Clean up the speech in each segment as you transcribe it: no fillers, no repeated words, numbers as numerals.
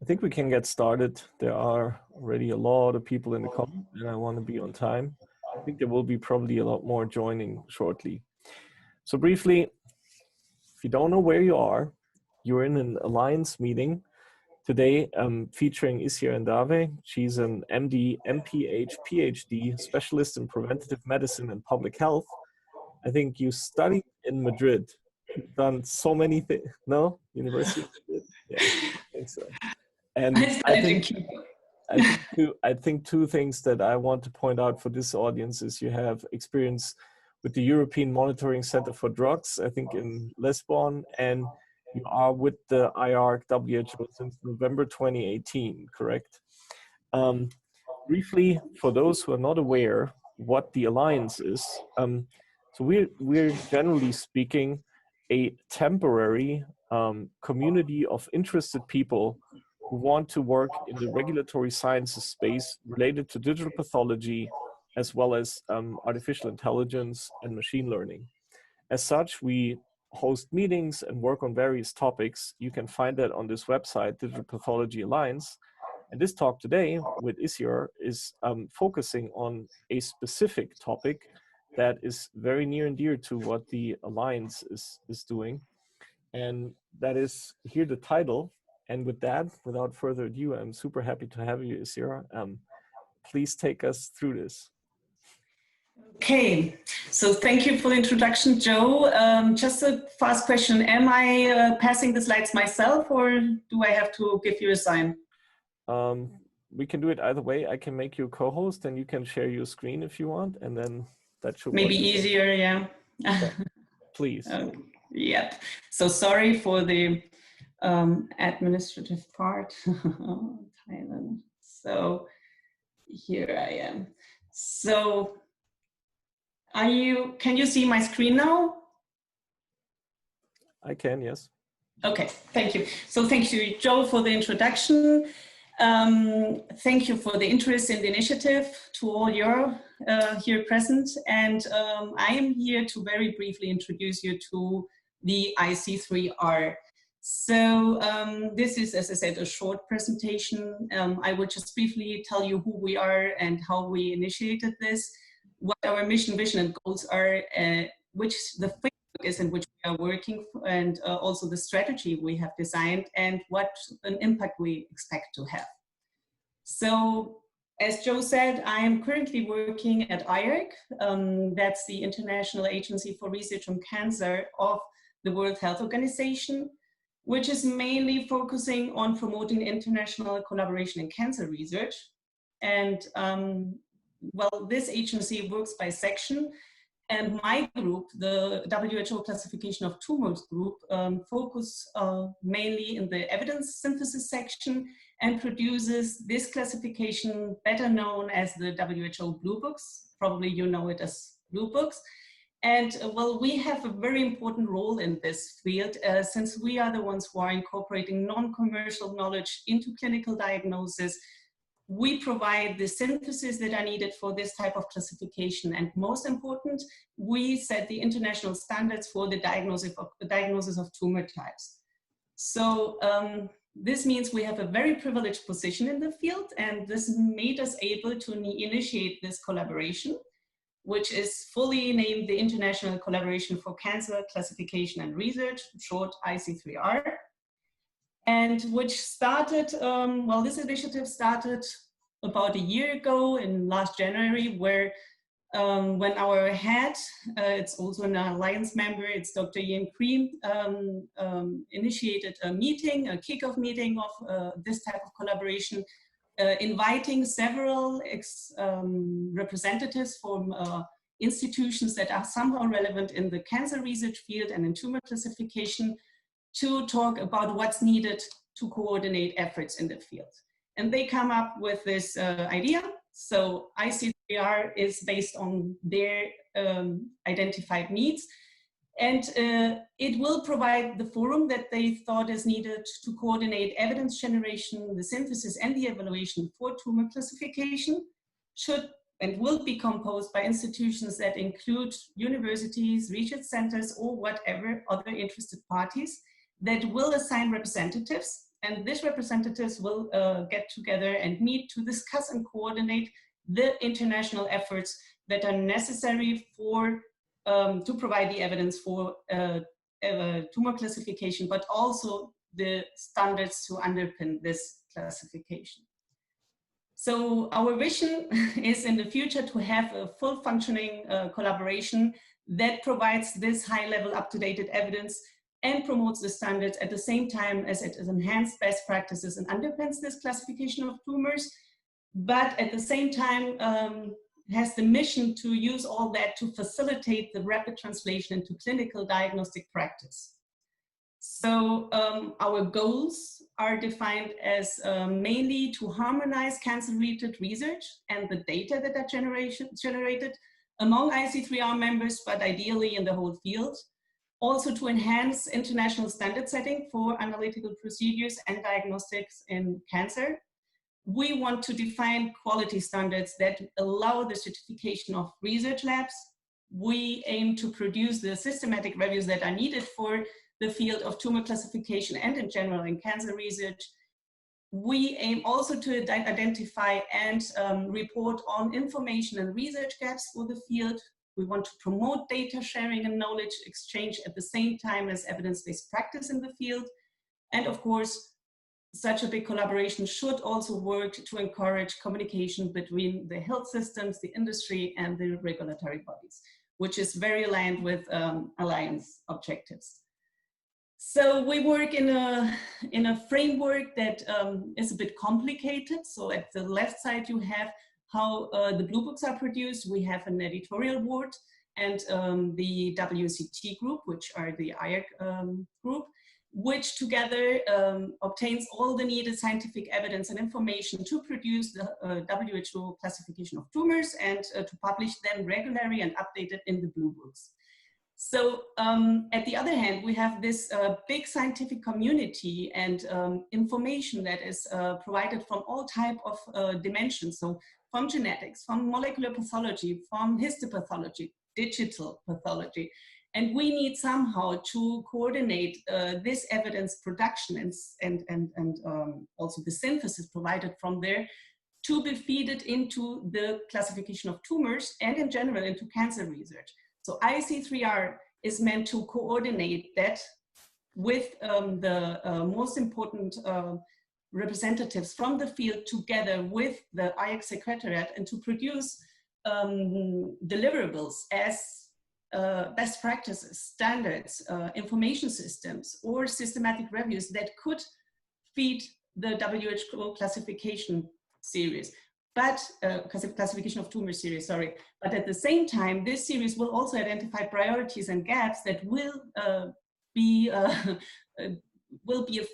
I think we can get started. There are already a lot of people in the call and I want to be on time. I think there will be probably a lot more joining shortly. So briefly, if you don't know where you are, you're in an alliance meeting today featuring Isir Ndave. She's an MD, MPH, PhD, specialist in preventative medicine and public health. I think you studied in Madrid. You've done so many things. No? University of Madrid? Yeah, I think so. And I think two things that I want to point out for this audience is you have experience with the European Monitoring Center for Drugs, I think in Lisbon, and you are with the IARC-WHO since November 2018, correct? Briefly, for those who are not aware what the Alliance is, so we're generally speaking a temporary community of interested people who want to work in the regulatory sciences space related to digital pathology, as well as artificial intelligence and machine learning. As such, we host meetings and work on various topics. You can find that on this website, Digital Pathology Alliance. And this talk today with Isir is focusing on a specific topic that is very near and dear to what the Alliance is doing. And that is here the title. And with that, without further ado, I'm super happy to have you, Isir. Please take us through this. Okay, so thank you for the introduction, Joe. Just a fast question. Am I passing the slides myself or do I have to give you a sign? We can do it either way. I can make you a co-host and you can share your screen if you want, and then that should maybe easier, yeah. Okay. Please. Yep. So sorry for the administrative part. Thailand. So here I am. So can you see my screen now? I can, yes. Okay, thank you. So thank you, Joe, for the introduction. Thank you for the interest in the initiative to all your here present. And I am here to very briefly introduce you to the IC3R. So this is, as I said, a short presentation. I will just briefly tell you who we are and how we initiated this, what our mission, vision, and goals are, which the framework is in which we are working, and also the strategy we have designed, and what an impact we expect to have. So, as Joe said, I am currently working at IARC. That's the International Agency for Research on Cancer of the World Health Organization, which is mainly focusing on promoting international collaboration in cancer research. And well, this agency works by section, and my group, the WHO Classification of Tumours group, focus mainly in the evidence synthesis section and produces this classification better known as the WHO Blue Books. Probably you know it as Blue Books. And well, we have a very important role in this field since we are the ones who are incorporating non-commercial knowledge into clinical diagnosis. We provide the synthesis that are needed for this type of classification. And most important, we set the international standards for the diagnosis of tumor types. So this means we have a very privileged position in the field, and this made us able to initiate this collaboration, which is fully named the International Collaboration for Cancer Classification and Research, short IC3R. And which started, well, this initiative started about a year ago in last January, where when our head, it's also an alliance member, it's Dr. Ian Cream, initiated a meeting, a kickoff meeting of this type of collaboration, inviting several representatives from institutions that are somehow relevant in the cancer research field and in tumor classification, to talk about what's needed to coordinate efforts in the field. And they come up with this idea. So IC3R is based on their identified needs. And it will provide the forum that they thought is needed to coordinate evidence generation, the synthesis and the evaluation for tumor classification, should and will be composed by institutions that include universities, research centers, or whatever other interested parties that will assign representatives and these representatives will get together and meet to discuss and coordinate the international efforts that are necessary for to provide the evidence for tumor classification, but also the standards to underpin this classification. So our vision is in the future to have a full functioning collaboration that provides this high-level up-to-date evidence and promotes the standards at the same time as it enhances best practices and underpins this classification of tumors, but at the same time has the mission to use all that to facilitate the rapid translation into clinical diagnostic practice. So our goals are defined as mainly to harmonize cancer-related research and the data that are generated among IC3R members, but ideally in the whole field. Also to enhance international standard setting for analytical procedures and diagnostics in cancer. We want to define quality standards that allow the certification of research labs. We aim to produce the systematic reviews that are needed for the field of tumor classification and in general in cancer research. We aim also to identify and report on information and research gaps for the field. We want to promote data sharing and knowledge exchange at the same time as evidence-based practice in the field. And of course, such a big collaboration should also work to encourage communication between the health systems, the industry, and the regulatory bodies, which is very aligned with alliance objectives. So we work in a framework that is a bit complicated. So at the left side, you have how the blue books are produced. We have an editorial board and the WCT group, which are the IARC group, which together obtains all the needed scientific evidence and information to produce the WHO Classification of Tumours and to publish them regularly and updated in the blue books. So at the other hand, we have this big scientific community and information that is provided from all type of dimensions. So from genetics, from molecular pathology, from histopathology, digital pathology. And we need somehow to coordinate this evidence production and also the synthesis provided from there to be fed into the classification of tumors and in general into cancer research. So IC3R is meant to coordinate that with the most important representatives from the field together with the IARC Secretariat and to produce deliverables as best practices, standards, information systems, or systematic reviews that could feed the WHO classification series, but classification of tumor series, sorry. But at the same time, this series will also identify priorities and gaps that will be a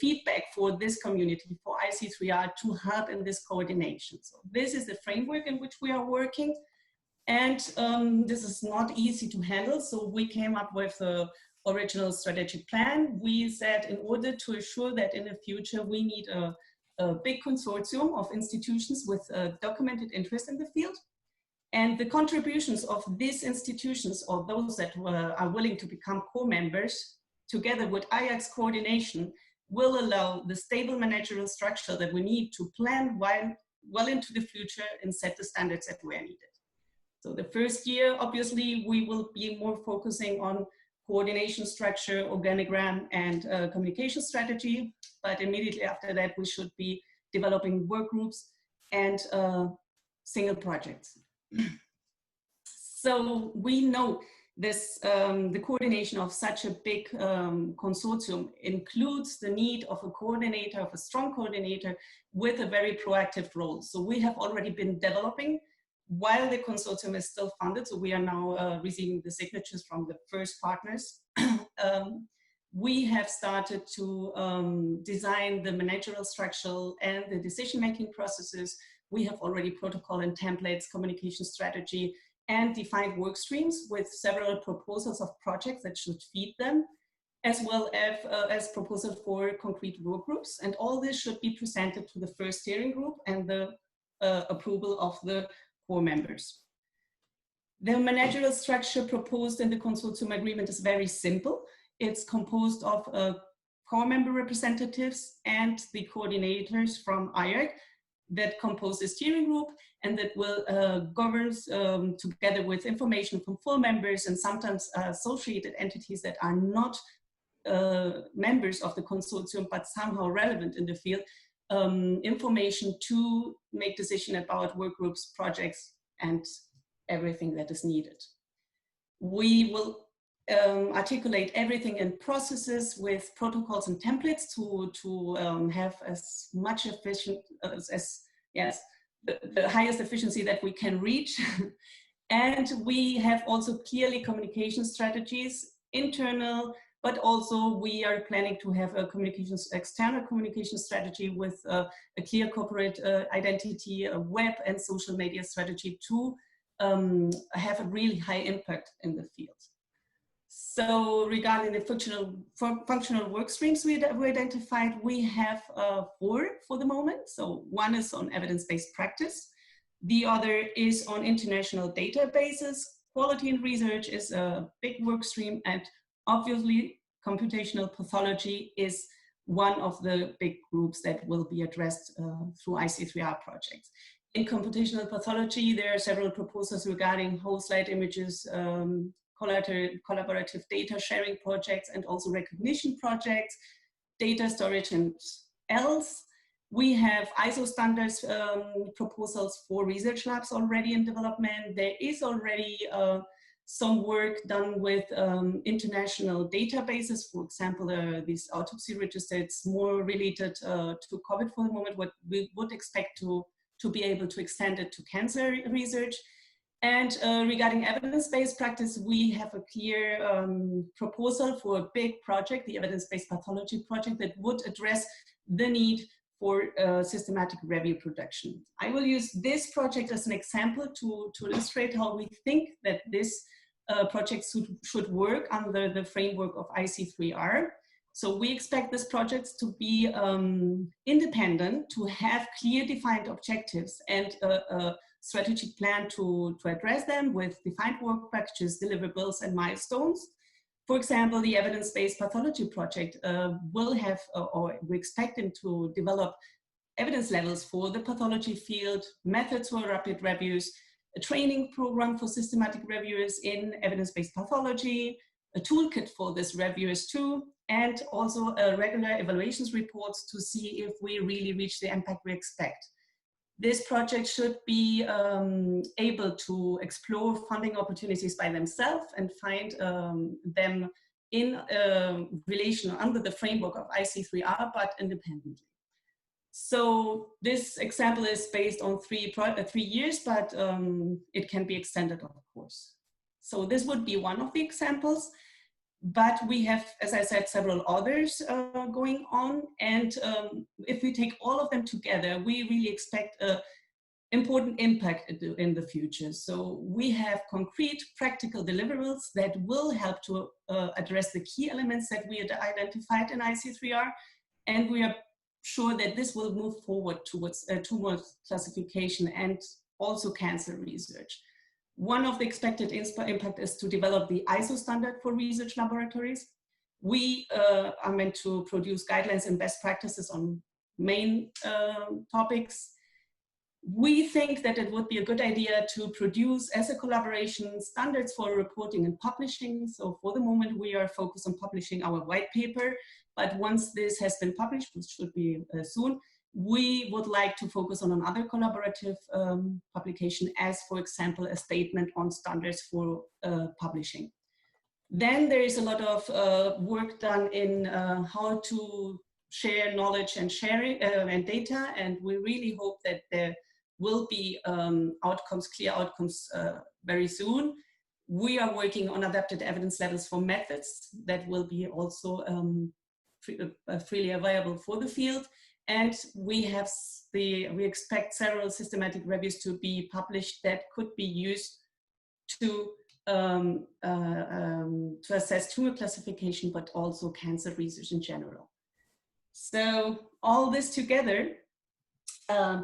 feedback for this community, for IC3R, to help in this coordination. So this is the framework in which we are working. And this is not easy to handle, so we came up with the original strategic plan. We said in order to assure that in the future we need a big consortium of institutions with documented interest in the field. And the contributions of these institutions, or those that are willing to become co-members, together with IARC's coordination, will allow the stable managerial structure that we need to plan well into the future and set the standards that were needed. So the first year, obviously, we will be more focusing on coordination structure, organogram, and communication strategy. But immediately after that, we should be developing work groups and single projects. So we know this, the coordination of such a big consortium includes the need of a coordinator, of a strong coordinator with a very proactive role. So we have already been developing while the consortium is still funded, so we are now receiving the signatures from the first partners. We have started to design the managerial structure and the decision-making processes. We have already protocol and templates, communication strategy, and defined work streams with several proposals of projects that should feed them, as well as proposals for concrete work groups. And all this should be presented to the first steering group and the approval of the core members. The managerial structure proposed in the consortium agreement is very simple. It's composed of a core member representatives and the coordinators from IARC that compose the steering group, and that will govern together with information from full members and sometimes associated entities that are not members of the consortium but somehow relevant in the field, information to make decision about work groups, projects, and everything that is needed. We will articulate everything in processes with protocols and templates to have as much efficient the highest efficiency that we can reach. And we have also clearly communication strategies, internal, but also we are planning to have a external communication strategy with a clear corporate identity, a web and social media strategy to have a really high impact in the field. So regarding the functional work streams we identified, we have 4 for the moment. So one is on evidence-based practice. The other is on international databases. Quality in research is a big work stream, and obviously computational pathology is one of the big groups that will be addressed through IC3R projects. In computational pathology, there are several proposals regarding whole slide images, collaborative data sharing projects, and also recognition projects, data storage, and else. We have ISO standards proposals for research labs already in development. There is already some work done with international databases, for example, this autopsy register. It's more related to COVID for the moment, what we would expect to be able to extend it to cancer research. And regarding evidence-based practice, we have a clear proposal for a big project, the Evidence-based Pathology project, that would address the need for systematic review production. I will use this project as an example to illustrate how we think that this project should work under the framework of IC3R. So we expect this project to be independent, to have clear defined objectives and a strategic plan to address them with defined work packages, deliverables, and milestones. For example, the Evidence-based Pathology project will have, or we expect them to develop evidence levels for the pathology field, methods for rapid reviews, a training program for systematic reviewers in evidence-based pathology, a toolkit for these reviewers too, and also regular evaluations reports to see if we really reach the impact we expect. This project should be able to explore funding opportunities by themselves and find them in relation under the framework of IC3R, but independently. So this example is based on 3 years, but it can be extended, of course. So this would be one of the examples. But we have, as I said, several others going on. And if we take all of them together, we really expect an important impact in the future. So we have concrete practical deliverables that will help to address the key elements that we had identified in IC3R. And we are sure that this will move forward towards tumor classification and also cancer research. One of the expected impact is to develop the ISO standard for research laboratories. We are meant to produce guidelines and best practices on main topics. We think that it would be a good idea to produce, as a collaboration, standards for reporting and publishing. So for the moment, we are focused on publishing our white paper. But once this has been published, which should be soon, we would like to focus on another collaborative publication, as, for example, a statement on standards for publishing. Then there is a lot of work done in how to share knowledge and sharing and data, and we really hope that there will be outcomes, clear outcomes very soon. We are working on adapted evidence levels for methods that will be also freely available for the field. And we expect several systematic reviews to be published that could be used to assess tumor classification, but also cancer research in general. So all this together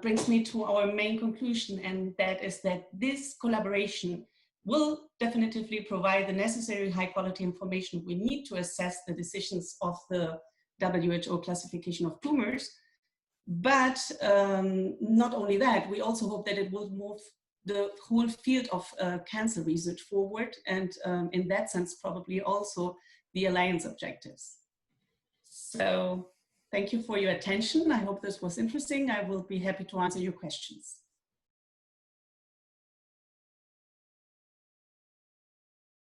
brings me to our main conclusion, and that is that this collaboration will definitively provide the necessary high quality information we need to assess the decisions of the WHO Classification of Tumours. But not only that, we also hope that it will move the whole field of cancer research forward, and in that sense, probably also the Alliance objectives. So thank you for your attention. I hope this was interesting. I will be happy to answer your questions.